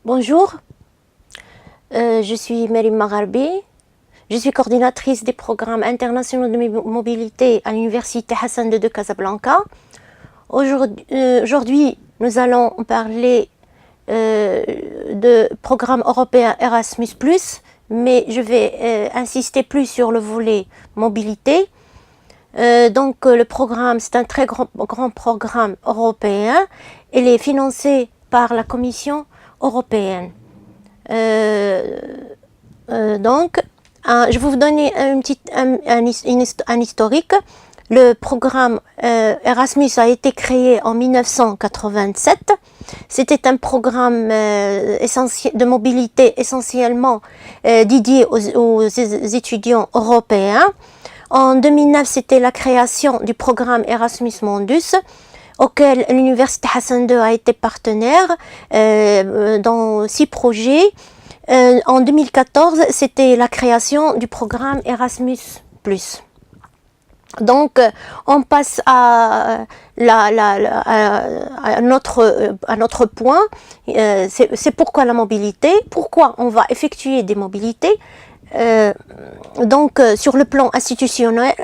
Bonjour, je suis Merim Magharbi, je suis coordinatrice des programmes internationaux de mobilité à l'Université Hassan II de Casablanca. Aujourd'hui, nous allons parler de programme européen Erasmus+, mais je vais insister plus sur le volet mobilité. Le programme, c'est un très grand programme européen. Il est financé par la Commission européenne. Je vais vous donner un historique. Le programme Erasmus a été créé en 1987. C'était un programme de mobilité essentiellement dédié aux étudiants européens. En 2009, c'était la création du programme Erasmus Mundus, auquel l'Université Hassan II a été partenaire dans 6 projets. En 2014, c'était la création du programme Erasmus+. Donc, on passe à notre point. C'est pourquoi la mobilité, pourquoi on va effectuer des mobilités. Sur le plan institutionnel,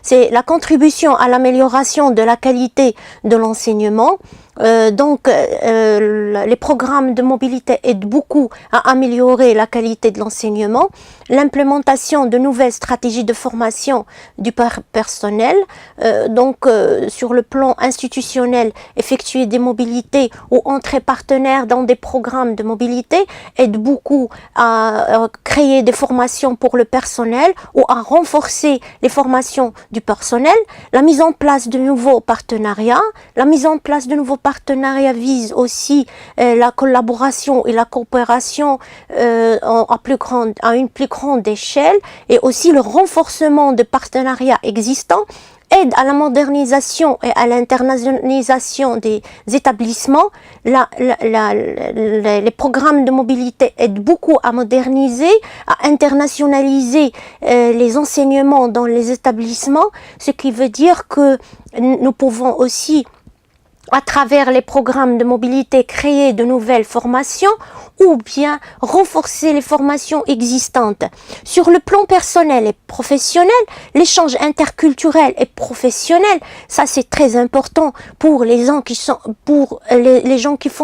c'est la contribution à l'amélioration de la qualité de l'enseignement. Les programmes de mobilité aident beaucoup à améliorer la qualité de l'enseignement, l'implémentation de nouvelles stratégies de formation du personnel. Sur le plan institutionnel, effectuer des mobilités ou entrer partenaire dans des programmes de mobilité aide beaucoup à créer des formations pour le personnel ou à renforcer les formations du personnel. La mise en place de nouveaux partenariats, vise aussi la collaboration et la coopération à une plus grande échelle, et aussi le renforcement de partenariats existants aide à la modernisation et à l'internationalisation des établissements. Les programmes de mobilité aident beaucoup à moderniser, à internationaliser les enseignements dans les établissements, ce qui veut dire que nous pouvons aussi, à travers les programmes de mobilité, créer de nouvelles formations ou bien renforcer les formations existantes. Sur le plan personnel et professionnel, l'échange interculturel et professionnel, ça c'est très important pour les gens qui font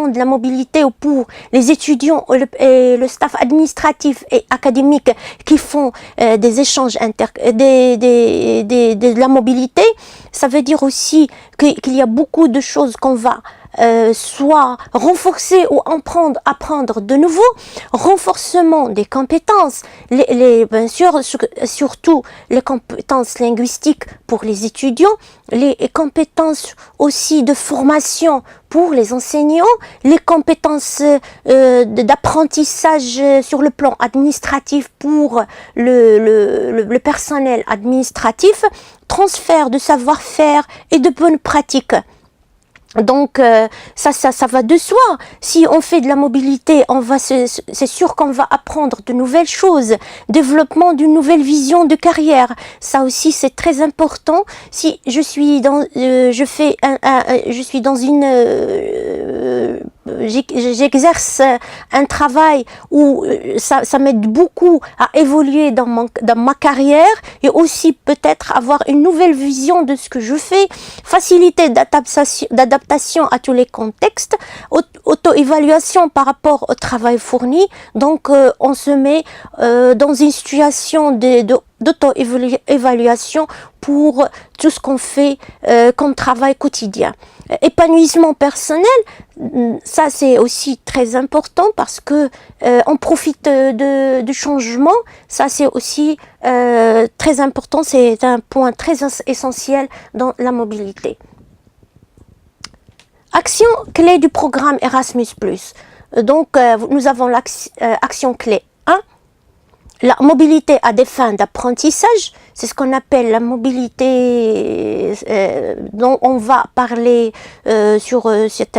de la mobilité, ou pour les étudiants et le staff administratif et académique qui font des échanges de la mobilité. Ça veut dire aussi qu'il y a beaucoup de choses qu'on va soit renforcer ou apprendre de nouveau. Renforcement des compétences, bien sûr, surtout les compétences linguistiques pour les étudiants, les compétences aussi de formation pour les enseignants, les compétences d'apprentissage sur le plan administratif pour le personnel administratif, transfert de savoir-faire et de bonnes pratiques. Donc ça va de soi. Si on fait de la mobilité, c'est sûr qu'on va apprendre de nouvelles choses, développement d'une nouvelle vision de carrière. Ça aussi c'est très important. Si je suis j'exerce un travail où ça m'aide beaucoup à évoluer dans ma carrière, et aussi peut-être avoir une nouvelle vision de ce que je fais, facilité d'adaptation à tous les contextes, auto-évaluation par rapport au travail fourni. Donc on se met dans une situation d'auto-évaluation pour tout ce qu'on fait comme travail quotidien. Épanouissement personnel, ça c'est aussi très important parce que on profite du changement. Ça c'est aussi très important, c'est un point très essentiel dans la mobilité. Action clé du programme Erasmus+. Nous avons l'action clé 1. La mobilité à des fins d'apprentissage, c'est ce qu'on appelle la mobilité dont on va parler sur cette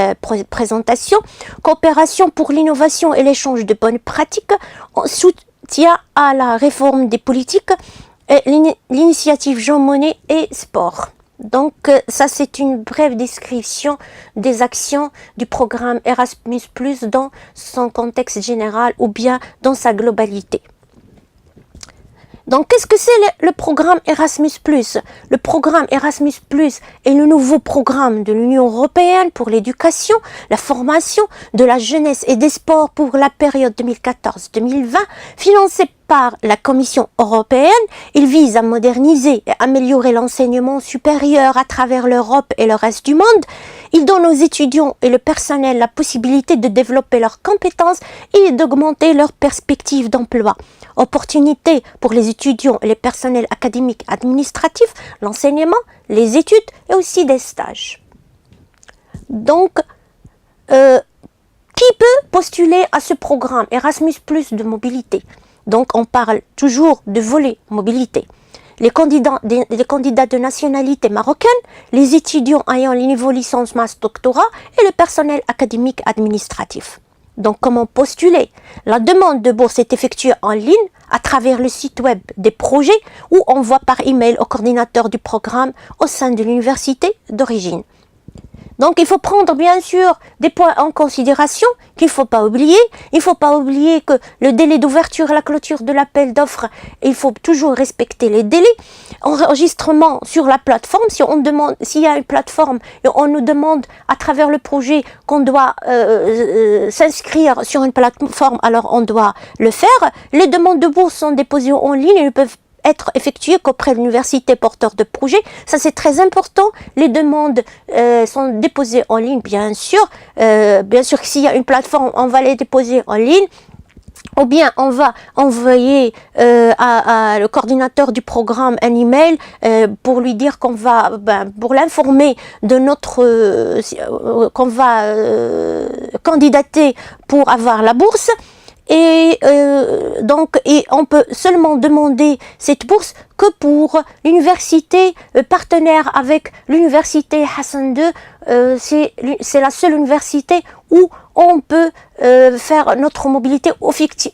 présentation. Coopération pour l'innovation et l'échange de bonnes pratiques, soutien à la réforme des politiques, et l'initiative Jean Monnet et sport. Donc, ça, c'est une brève description des actions du programme Erasmus+, dans son contexte général ou bien dans sa globalité. Donc, qu'est-ce que c'est le programme Erasmus+? Le programme Erasmus+, est le nouveau programme de l'Union européenne pour l'éducation, la formation, de la jeunesse et des sports pour la période 2014-2020, financé par la Commission européenne. Il vise à moderniser et améliorer l'enseignement supérieur à travers l'Europe et le reste du monde. Il donne aux étudiants et le personnel la possibilité de développer leurs compétences et d'augmenter leurs perspectives d'emploi. Opportunités pour les étudiants et les personnels académiques administratifs, l'enseignement, les études et aussi des stages. Donc, qui peut postuler à ce programme Erasmus+ de mobilité? Donc, on parle toujours de volet mobilité. Les candidats de nationalité marocaine, les étudiants ayant le niveau licence, master, doctorat et le personnel académique administratif. Donc, comment postuler? La demande de bourse est effectuée en ligne à travers le site web des projets ou envoie par email au coordinateur du programme au sein de l'université d'origine. Donc, il faut prendre bien sûr des points en considération qu'il ne faut pas oublier. Il ne faut pas oublier que le délai d'ouverture et la clôture de l'appel d'offres, il faut toujours respecter les délais. Enregistrement sur la plateforme, si on demande, s'il y a une plateforme et on nous demande à travers le projet qu'on doit s'inscrire sur une plateforme, alors on doit le faire. Les demandes de bourse sont déposées en ligne et ne peuvent être effectuées qu'auprès de l'université porteur de projet. Ça, c'est très important. Les demandes sont déposées en ligne, bien sûr. Bien sûr que s'il y a une plateforme, on va les déposer en ligne. Ou bien on va envoyer à le coordinateur du programme un email pour lui dire qu'on va, pour l'informer de notre, qu'on va candidater pour avoir la bourse. Et donc, on peut seulement demander cette bourse que pour l'université partenaire avec l'université Hassan II. C'est la seule université où on peut faire notre mobilité,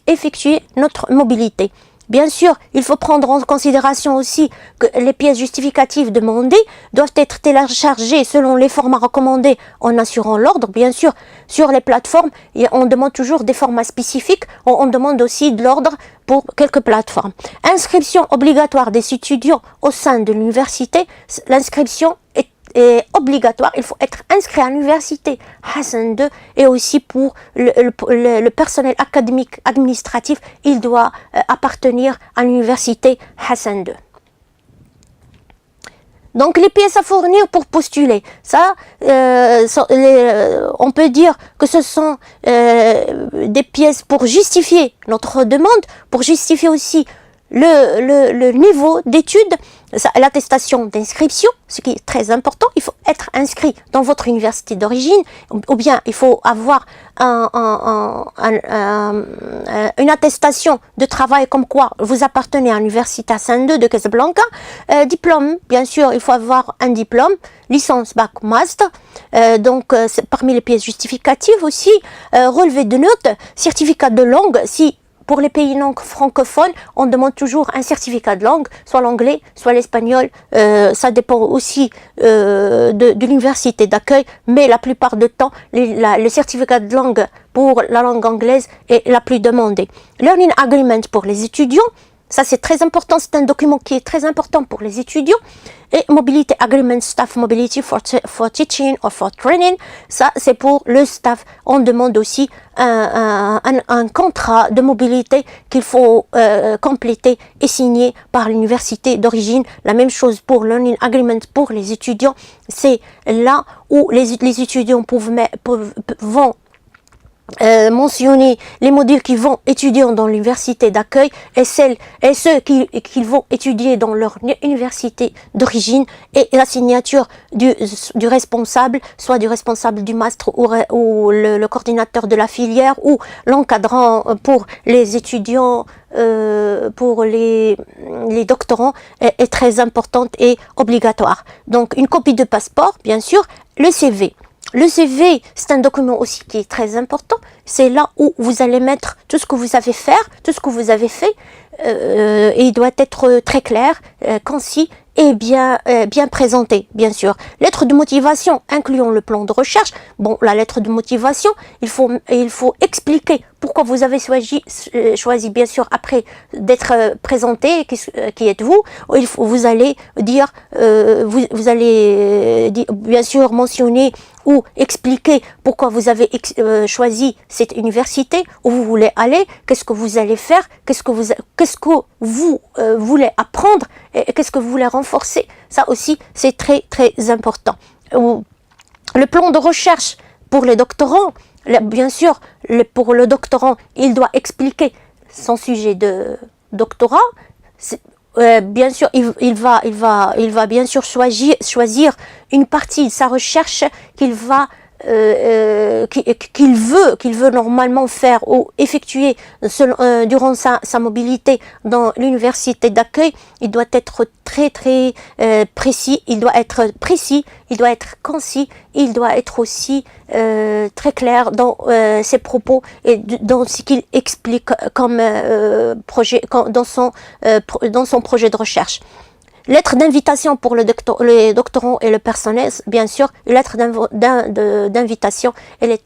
effectuer notre mobilité. Bien sûr, il faut prendre en considération aussi que les pièces justificatives demandées doivent être téléchargées selon les formats recommandés en assurant l'ordre. Bien sûr, sur les plateformes, on demande toujours des formats spécifiques. On demande aussi de l'ordre pour quelques plateformes. Inscription obligatoire des étudiants au sein de l'université. L'inscription est obligatoire, il faut être inscrit à l'université Hassan II et aussi pour le personnel académique administratif, il doit appartenir à l'université Hassan II. Donc les pièces à fournir pour postuler, ça, on peut dire que ce sont des pièces pour justifier notre demande, pour justifier aussi le niveau d'études, l'attestation d'inscription, ce qui est très important. Il faut être inscrit dans votre université d'origine, ou bien il faut avoir une attestation de travail comme quoi vous appartenez à l'université Hassan II de Casablanca. Diplôme, bien sûr, il faut avoir un diplôme, licence, bac, master. Donc, parmi les pièces justificatives aussi, relevé de notes, certificat de langue, si pour les pays non francophones, on demande toujours un certificat de langue, soit l'anglais, soit l'espagnol. Ça dépend aussi de l'université d'accueil, mais la plupart du temps, le certificat de langue pour la langue anglaise est la plus demandée. Learning Agreement pour les étudiants, ça c'est très important, c'est un document qui est très important pour les étudiants. Et Mobility Agreement, Staff Mobility for Teaching or for Training, ça c'est pour le staff. On demande aussi un contrat de mobilité qu'il faut compléter et signer par l'université d'origine. La même chose pour Learning Agreement pour les étudiants. C'est là où les étudiants vont mentionner les modules qu'ils vont étudier dans l'université d'accueil et ceux qu'ils vont étudier dans leur université d'origine, et la signature du responsable, soit du responsable du master ou le coordinateur de la filière ou l'encadrant pour les étudiants, pour les doctorants est très importante et obligatoire. Donc une copie de passeport, bien sûr, le CV. Le CV, c'est un document aussi qui est très important. C'est là où vous allez mettre tout ce que vous savez faire, tout ce que vous avez fait. Et il doit être très clair, concis est bien présentée, bien sûr. Lettre de motivation incluant le plan de recherche. Bon, la lettre de motivation, il faut expliquer pourquoi vous avez choisi bien sûr, après d'être présenté, qui êtes-vous. Vous allez dire, vous allez bien sûr mentionner ou expliquer pourquoi vous avez choisi cette université, où vous voulez aller, qu'est-ce que vous allez faire, qu'est-ce que vous voulez apprendre et qu'est-ce que vous voulez renforcer. Ça aussi, c'est très très important. Le plan de recherche pour les doctorants, bien sûr, pour le doctorant, il doit expliquer son sujet de doctorat. Bien sûr, il va bien sûr choisir une partie de sa recherche qu'il veut normalement faire ou effectuer durant sa mobilité dans l'université d'accueil. Il doit être très très précis, il doit être concis, il doit être aussi très clair dans ses propos et dans ce qu'il explique comme dans son projet de recherche. Lettre d'invitation pour les doctorants et le personnel, bien sûr, une lettre d'invitation, elle est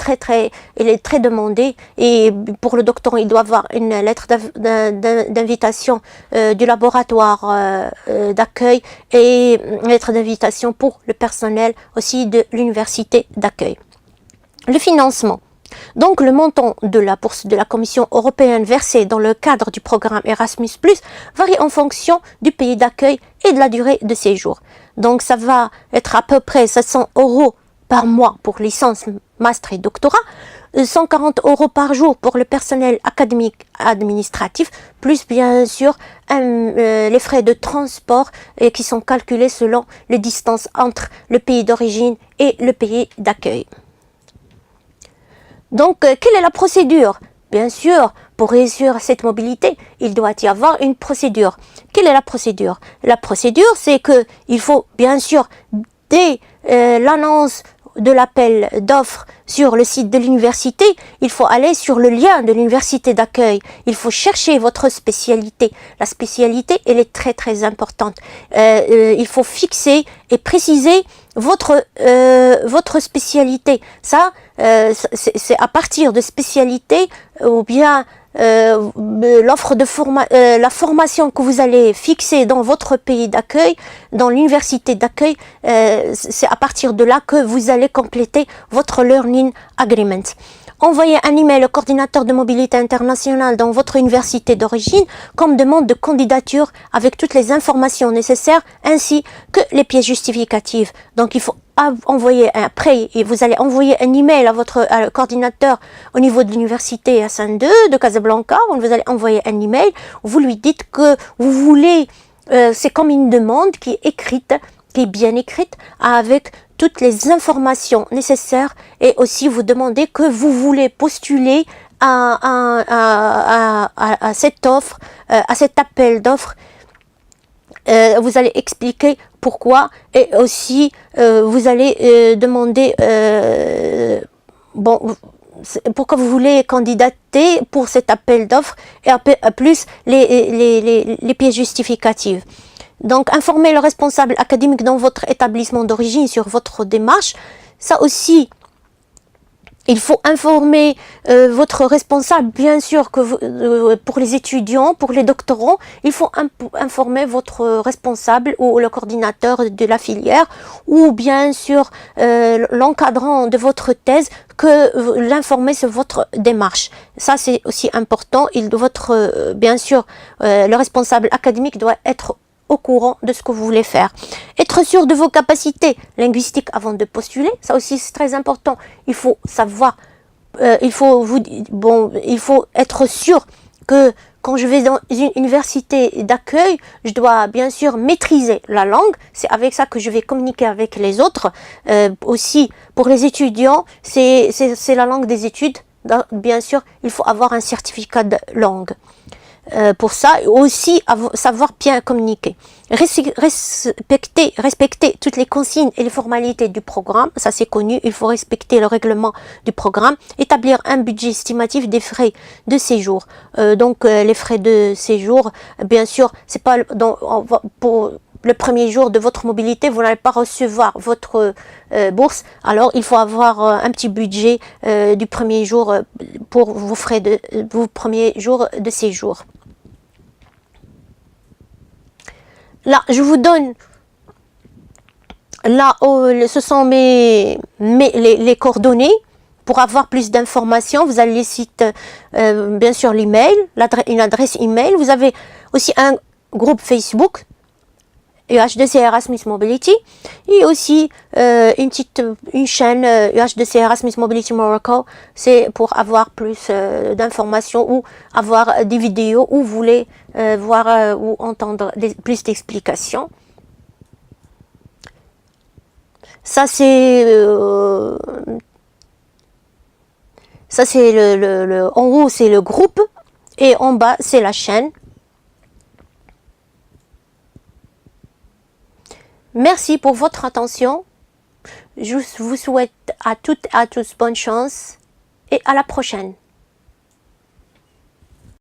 très demandée, et pour le doctorant, il doit avoir une lettre d'invitation du laboratoire d'accueil et une lettre d'invitation pour le personnel aussi de l'université d'accueil. Le financement. Donc, le montant de la bourse de la Commission européenne versée dans le cadre du programme Erasmus+, varie en fonction du pays d'accueil et de la durée de séjour. Donc, ça va être à peu près 700 € par mois pour licence, master et doctorat, 140 € par jour pour le personnel académique administratif, plus bien sûr les frais de transport qui sont calculés selon les distances entre le pays d'origine et le pays d'accueil. Donc, quelle est la procédure? Bien sûr, pour réussir cette mobilité, il doit y avoir une procédure. Quelle est la procédure? La procédure, c'est que il faut bien sûr, dès l'annonce de l'appel d'offres sur le site de l'université, il faut aller sur le lien de l'université d'accueil. Il faut chercher votre spécialité. La spécialité, elle est très très importante. Il faut fixer et préciser votre spécialité. Ça, c'est à partir de spécialité ou bien l'offre de la formation que vous allez fixer dans votre pays d'accueil, dans l'université d'accueil, c'est à partir de là que vous allez compléter votre Learning Agreement. Envoyez un email au coordinateur de mobilité internationale dans votre université d'origine comme demande de candidature avec toutes les informations nécessaires ainsi que les pièces justificatives. Donc il faut envoyer et vous allez envoyer un email à votre coordinateur au niveau de l'université SN2 de Casablanca, où vous allez envoyer un email, où vous lui dites que vous voulez, c'est comme une demande qui est écrite, qui est bien écrite, avec toutes les informations nécessaires, et aussi vous demandez que vous voulez postuler à cette offre, à cet appel d'offres. Vous allez expliquer pourquoi, et aussi vous allez demander pourquoi vous voulez candidater pour cet appel d'offres, et plus les pièces justificatives. Donc, informer le responsable académique dans votre établissement d'origine sur votre démarche. Ça aussi, il faut informer votre responsable, bien sûr, que pour les étudiants, pour les doctorants, il faut informer votre responsable ou le coordinateur de la filière, ou bien sûr l'encadrant de votre thèse, que l'informer sur votre démarche. Ça, c'est aussi important. Bien sûr, le responsable académique doit être au courant de ce que vous voulez faire. Être sûr de vos capacités linguistiques avant de postuler, ça aussi c'est très important. Il faut savoir, il faut être sûr que quand je vais dans une université d'accueil, je dois bien sûr maîtriser la langue. C'est avec ça que je vais communiquer avec les autres. Aussi, pour les étudiants, c'est la langue des études. Donc, bien sûr, il faut avoir un certificat de langue. Pour ça, aussi savoir bien communiquer. Respecter toutes les consignes et les formalités du programme, ça c'est connu, il faut respecter le règlement du programme, établir un budget estimatif des frais de séjour. Donc les frais de séjour, bien sûr, c'est pas le premier jour de votre mobilité, vous n'allez pas recevoir votre bourse. Alors, il faut avoir un petit budget du premier jour pour vos frais de vos premiers jours de séjour. Là, je vous donne, là, ce sont les coordonnées. Pour avoir plus d'informations, vous avez les sites, bien sûr l'email, une adresse email. Vous avez aussi un groupe Facebook, UHDC Erasmus Mobility, et aussi une chaîne UHDC Erasmus Mobility Morocco. C'est pour avoir plus d'informations ou avoir des vidéos où vous voulez voir ou entendre plus d'explications. Ça c'est en haut c'est le groupe et en bas c'est la chaîne. Merci pour votre attention. Je vous souhaite à toutes et à tous bonne chance et à la prochaine.